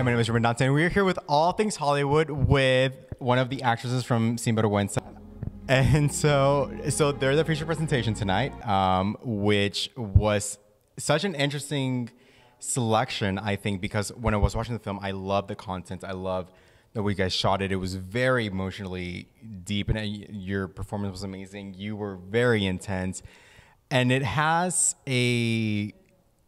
Hi, my name is Ruben Dante, and we're here with All Things Hollywood with one of the actresses from Verguenza. And so there's a feature presentation tonight, which was such an interesting selection, I think, because when I was watching the film, I loved the content. I loved the way you guys shot it. It was very emotionally deep, and your performance was amazing. You were very intense, and it has an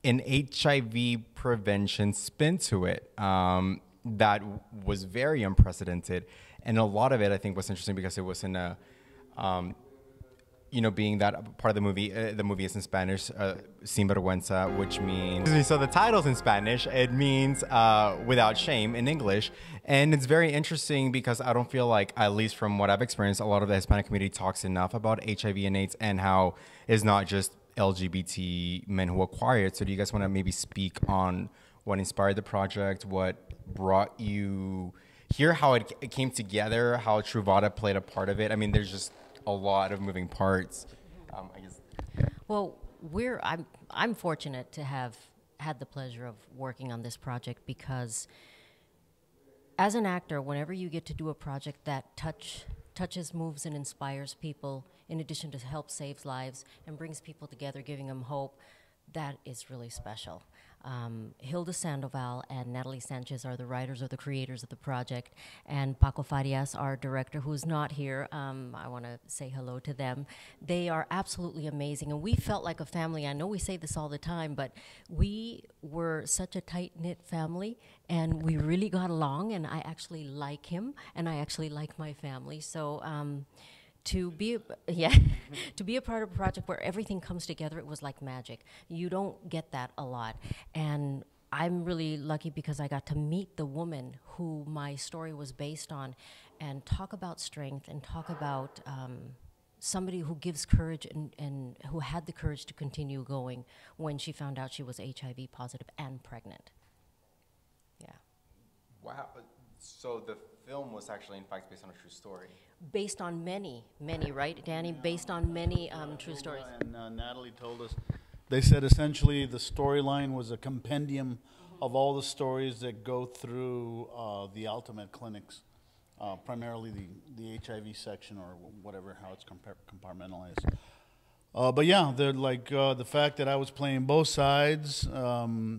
HIV prevention spin to it that was very unprecedented. And a lot of it, I think, was interesting because it was in a, being that part of the movie is in Spanish, Sin Vergüenza, which means, so the title's in Spanish, it means without shame in English. And it's very interesting because I don't feel like, at least from what I've experienced, a lot of the Hispanic community talks enough about HIV and AIDS and how it's not just LGBT men who acquire it. So do you guys want to maybe speak on what inspired the project, what brought you here, how it came together, how Truvada played a part of it? I mean, there's just a lot of moving parts. I guess. Well, I'm fortunate to have had the pleasure of working on this project because as an actor, whenever you get to do a project that touches, moves, and inspires people, in addition to help saves lives and brings people together, giving them hope, that is really special. Hilda Sandoval and Natalie Sanchez are the writers or the creators of the project, and Paco Farias, our director, who's not here. I want to say hello to them. They are absolutely amazing, and we felt like a family. I know we say this all the time, but we were such a tight-knit family, and we really got along, and I actually like him, and I actually like my family. So to be a part of a project where everything comes together, it was like magic. You don't get that a lot. And I'm really lucky because I got to meet the woman who my story was based on and talk about strength and talk about somebody who gives courage and who had the courage to continue going when she found out she was HIV positive and pregnant. Yeah. Wow. So the film was actually, in fact, based on a true story. Based on many, right, Danny? Yeah. Based on many true stories. And Natalie told us, they said essentially the storyline was a compendium of all the stories that go through the Ultimate clinics, primarily the HIV section or whatever, how it's compartmentalized. But yeah, they're like the fact that I was playing both sides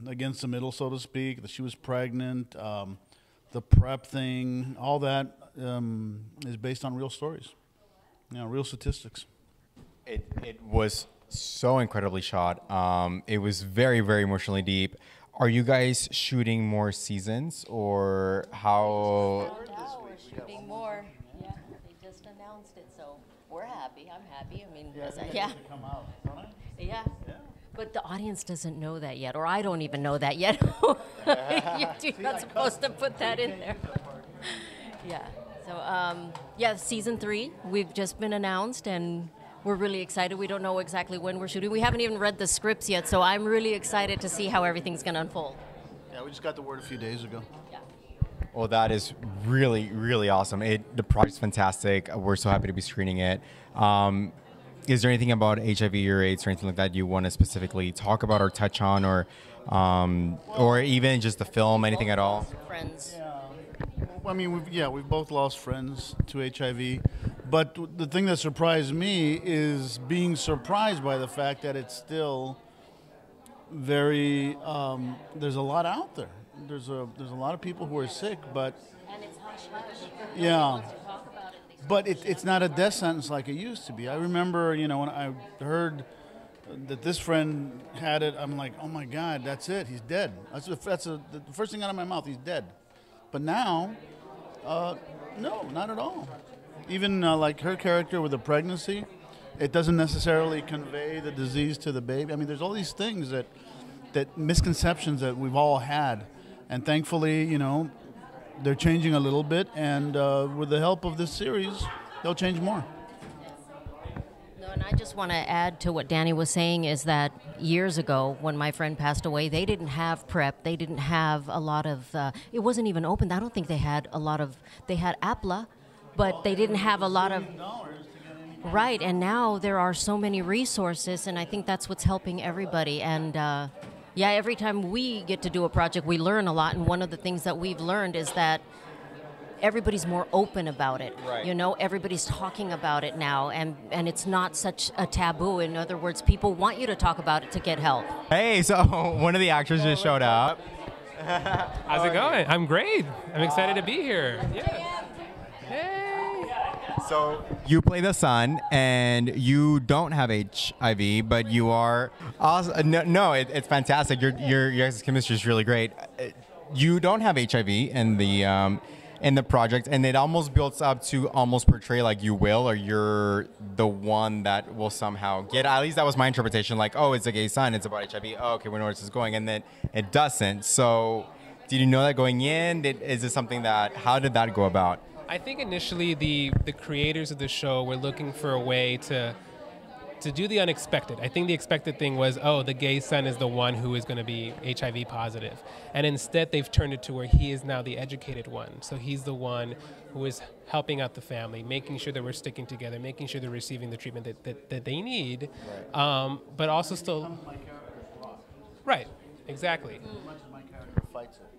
against the middle, so to speak, that she was pregnant, the PrEP thing, all that is based on real stories, real statistics. It was so incredibly shot. It was very, very emotionally deep. Are you guys shooting more seasons, or how? We're shooting more. Yeah, they just announced it, so we're happy. I'm happy. I mean, yeah. Come out, don't I? Yeah. But the audience doesn't know that yet, or I don't even know that yet. You're not supposed to put that in there. Yeah. So, season 3, we've just been announced, and we're really excited. We don't know exactly when we're shooting. We haven't even read the scripts yet, so I'm really excited to see how everything's going to unfold. Yeah, we just got the word a few days ago. Yeah. Well, that is really, really awesome. The project's fantastic. We're so happy to be screening it. Is there anything about HIV or AIDS or anything like that you want to specifically talk about or touch on, or even just the film, anything at all? Friends. Yeah. I mean, we've both lost friends to HIV, but the thing that surprised me is being surprised by the fact that it's still very. There's a lot out there. There's a lot of people who are sick, but. And it's hush hush. Yeah. But it's not a death sentence like it used to be. I remember, when I heard that this friend had it, I'm like, oh my God, that's it. He's dead. That's the first thing out of my mouth. He's dead. But now, no, not at all. Even like her character with the pregnancy, it doesn't necessarily convey the disease to the baby. I mean, there's all these things that misconceptions that we've all had, and thankfully, they're changing a little bit, and with the help of this series, they'll change more. No, and I just want to add to what Danny was saying is that years ago, when my friend passed away, they didn't have PrEP. They didn't have a lot of, it wasn't even open. I don't think they had a lot of, they had APLA, but they didn't have a lot of, right, and now there are so many resources, and I think that's what's helping everybody, and Yeah, every time we get to do a project, we learn a lot. And one of the things that we've learned is that everybody's more open about it. Right. You know, everybody's talking about it now, and it's not such a taboo. In other words, people want you to talk about it to get help. Hey, so one of the actors just showed up. How's it going? I'm great. I'm excited to be here. Yeah. Hey. So you play the son, and you don't have HIV, but you are awesome. No, it's fantastic. Your guys' chemistry is really great. You don't have HIV in the project, and it almost builds up to almost portray like you will, or you're the one that will somehow get. At least that was my interpretation. Like, oh, it's a gay son. It's about HIV. Oh, okay, we know where this is going, and then it doesn't. So, did you know that going in? Is this something that? How did that go about? I think initially the creators of the show were looking for a way to do the unexpected. I think the expected thing was, oh, the gay son is the one who is going to be HIV positive. And instead they've turned it to where he is now the educated one. So he's the one who is helping out the family, making sure that we're sticking together, making sure they're receiving the treatment that they need, right. But also still... Right, exactly.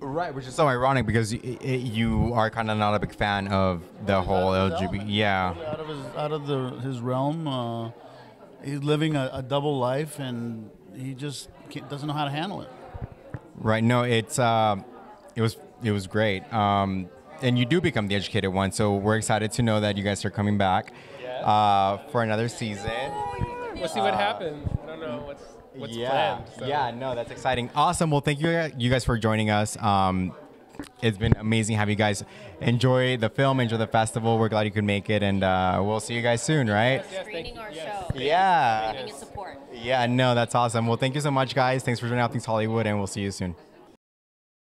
Right, which is so ironic because you are kind of not a big fan of the whole LGBT. Yeah. Out of his realm, he's living a double life, and he just doesn't know how to handle it. Right. No, it was great. And you do become the educated one, so we're excited to know that you guys are coming back for another season. We'll see what happens. I don't know what's planned. So. Yeah, no, that's exciting. Awesome. Well, thank you guys for joining us. It's been amazing having you guys enjoy the film, enjoy the festival. We're glad you could make it, and we'll see you guys soon, right? Yes, Screening our show. Yeah. Screening and support. Yeah, no, that's awesome. Well, thank you so much, guys. Thanks for joining All Things Hollywood, and we'll see you soon.